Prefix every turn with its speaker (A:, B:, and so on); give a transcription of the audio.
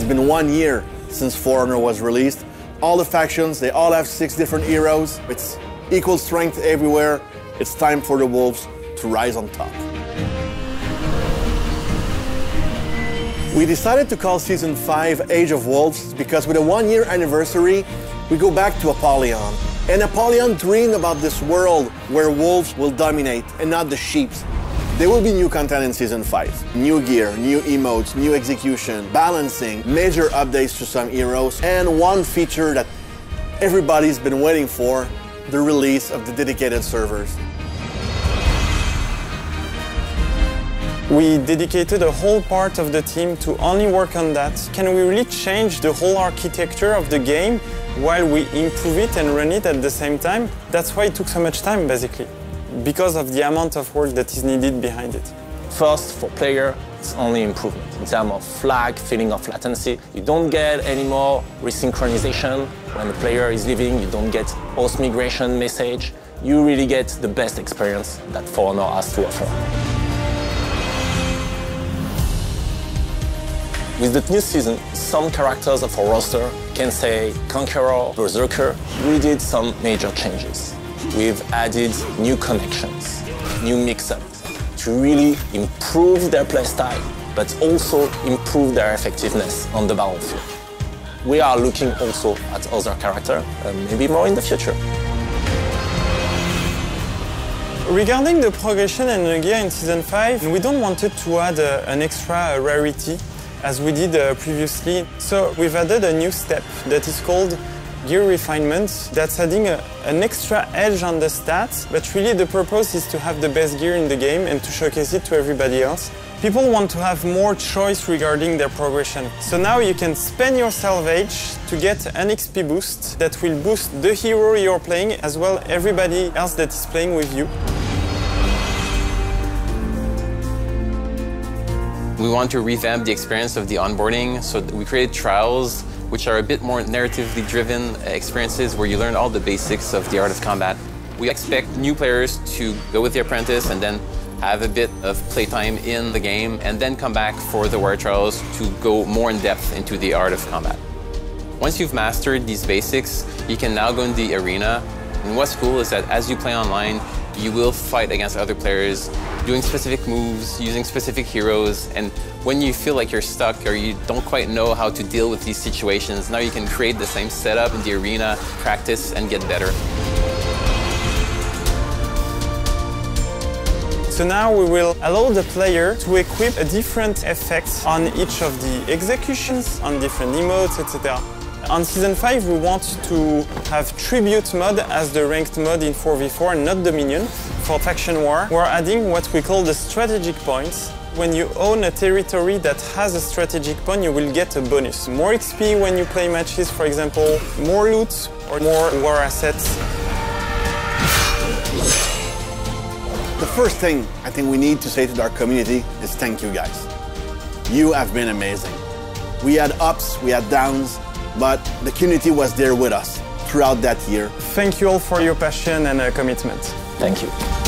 A: been 1 year since For Honor was released. All the factions, they all have 6 different heroes. It's equal strength everywhere. It's time for the Wolves to rise on top. We decided to call Season 5 Age of Wolves because with a 1-year anniversary, we go back to Apollyon. And Apollyon dreamed about this world where wolves will dominate and not the sheep. There will be new content in Season 5. New gear, new emotes, new execution, balancing, major updates to some heroes, and one feature that everybody's been waiting for, the release of the dedicated servers.
B: We dedicated a whole part of the team to only work on that. Can we really change the whole architecture of the game while we improve it and run it at the same time? That's why it took so much time, basically, because of the amount of work that is needed behind it.
C: First, for player, it's only improvement in terms of flag, feeling of latency. You don't get any more resynchronization. When the player is leaving, you don't get post-migration message. You really get the best experience that For Honor has to offer. With the new season, some characters of our roster can say Conqueror, Berserker. We did some major changes. We've added new connections, new mix-ups to really improve their playstyle, but also improve their effectiveness on the battlefield. We are looking also at other characters, maybe more in the future.
B: Regarding the progression and the gear in Season 5, we don't want it to add an extra rarity as we did previously. So we've added a new step that is called gear refinement. That's adding an extra edge on the stats, but really the purpose is to have the best gear in the game and to showcase it to everybody else. People want to have more choice regarding their progression. So now you can spend your salvage to get an XP boost that will boost the hero you're playing as well everybody else that is playing with you.
D: We want to revamp the experience of the onboarding, so we created trials, which are a bit more narratively driven experiences where you learn all the basics of the art of combat. We expect new players to go with the apprentice and then have a bit of playtime in the game and then come back for the war trials to go more in depth into the art of combat. Once you've mastered these basics, you can now go in the arena. And what's cool is that as you play online, you will fight against other players, doing specific moves, using specific heroes, and when you feel like you're stuck or you don't quite know how to deal with these situations, now you can create the same setup in the arena, practice, and get better.
B: So now we will allow the player to equip a different effect on each of the executions, on different emotes, etc. On Season 5, we want to have Tribute mode as the ranked mode in 4v4, not Dominion. For Faction War, we're adding what we call the strategic points. When you own a territory that has a strategic point, you will get a bonus. More XP when you play matches, for example, more loot or more war assets.
A: The first thing I think we need to say to our community is thank you guys. You have been amazing. We had ups, we had downs, but the community was there with us throughout that year.
B: Thank you all for your passion and commitment.
C: Thank you.